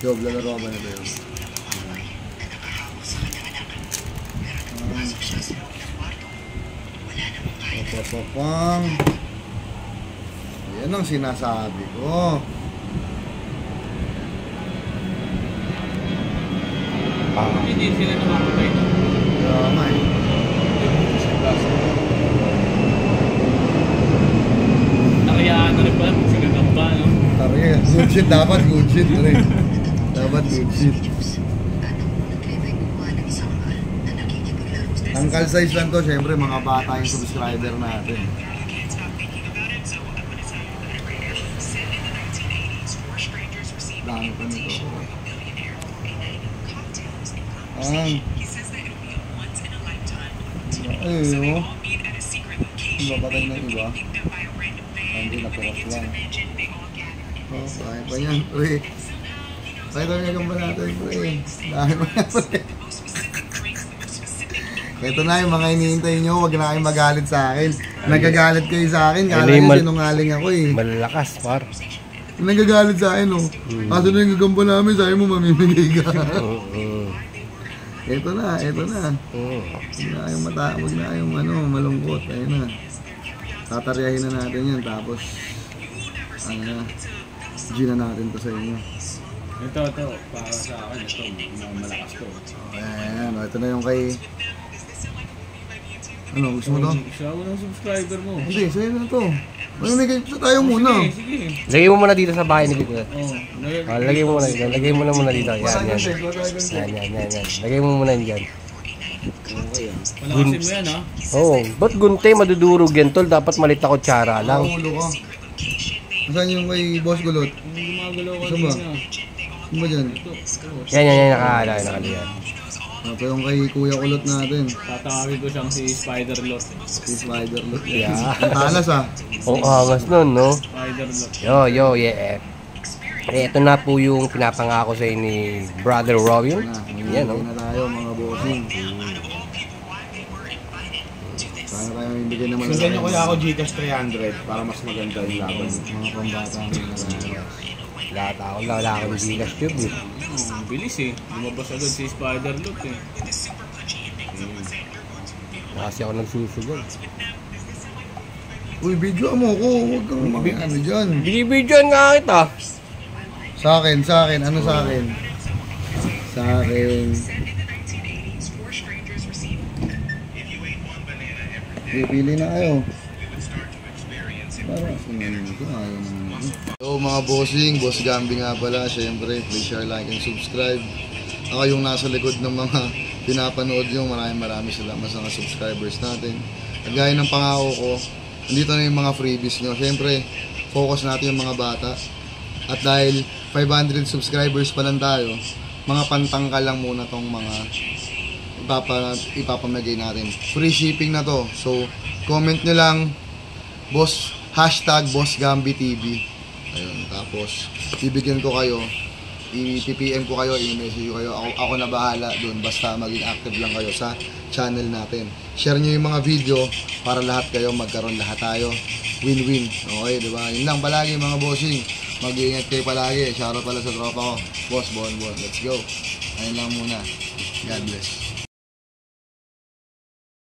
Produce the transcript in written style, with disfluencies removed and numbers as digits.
Job, lalaro ba na ba yun? Papapapang. Yan ang sinasabi ko. Hindi sila namakapay na. Tama eh. Nakayaan na rin pala kung sila gamba, no? Tariya, good shit dapat, good shit rin. Dapat good shit. Tangkal size lang to, syempre mga bata yung subscriber natin. Dami pa nito. Ayun, oh. Babagay ng iba. Hindi na focus lang. Oh, kaya pa yan, pre. Kaya pa yan ba natin, pre. Dahil mo yan, pre. Ito na yung mga hinihintay nyo, huwag na kayong magalit sa akin. Nagagalit kayo sa akin, kala nyo sinungaling ako eh. Malakas, par. Nagagalit sa akin, oh. Kaso na yung gagamba namin, sabi mo mamimigay ka. Ito na, ito na. Huwag na kayong malungkot. Ayun na. Tataryahin na natin yan, tapos ano na, G na natin to sa inyo. Ito, para sa akin, ito, malakas to. Ayan, ito na yung kay... Ano, gusto mo to? Siya ako ng subscriber mo. Hindi, sa'yo na to. Mamimigay sa tayo muna. Sige. Lagay mo muna dito sa bahay ni Bito. Lagay Lagay mo muna dito. Lagay mo na muna dito. Yan. Lagay mo muna dyan. Palakasin mo yan, ha? Oo. Ba't gunte madudurog yan, tol? Dapat malit na kutsara lang. Ulo ko. Saan yung may boss gulot? Hindi gumagalaw ka Gusto ba? din, ha? Ano ba dyan? Yan. Nakaliyan. Ito yung kay Kuya Kulot natin. Tatawagin ko siyang si Spider-Lot. Si Spider-Lot. Yeah. Ang talas ah. Ang angas nun, no? Spider-Lot. Yo, yeah. Ito na po yung pinapangako sa ni Brother Robin. Yan, no? na tayo mga bossing. Sana tayo ibigay naman. Sundan nyo kaya ako Gcash 300 para mas maganda yung laban. Mga pambata ang Wala akong Gcash tube, eh. Bilis eh. Lumabas agad si Spider-Lot eh. Kasi ako nagsusugal. Uy, video mo ko. Huwag kang mga ano dyan. Binibidyoan nga kita. Sa akin. Ano sa akin? Sa akin. Pili na kayo. Para so mga bossing, Boss Gambi nga pala. Siyempre, please share, like, and subscribe. Ako yung nasa likod ng mga pinapanood nyo. Maraming salamat sa mga subscribers natin. At gaya ng pangako ko, nandito na yung mga freebies nyo. Siyempre, focus natin yung mga bata. At dahil 500 subscribers pa lang tayo, mga pantangkal lang muna tong mga ipapamigay natin. Free shipping na to. So, comment nyo lang, hashtag BossGambiTV. Ayun, tapos, bibigyan ko kayo, i-PPM ko kayo, i-message ko kayo. Ako na bahala doon, basta maging active lang kayo sa channel natin. Share nyo yung mga video para lahat kayo, magkaroon lahat tayo. Win-win. Okay, diba? Yun lang palagi mga bossing. Mag-iingat kayo palagi. Shoutout pala sa tropa ko. Boss Bon. Let's go. Ayun lang muna. God bless.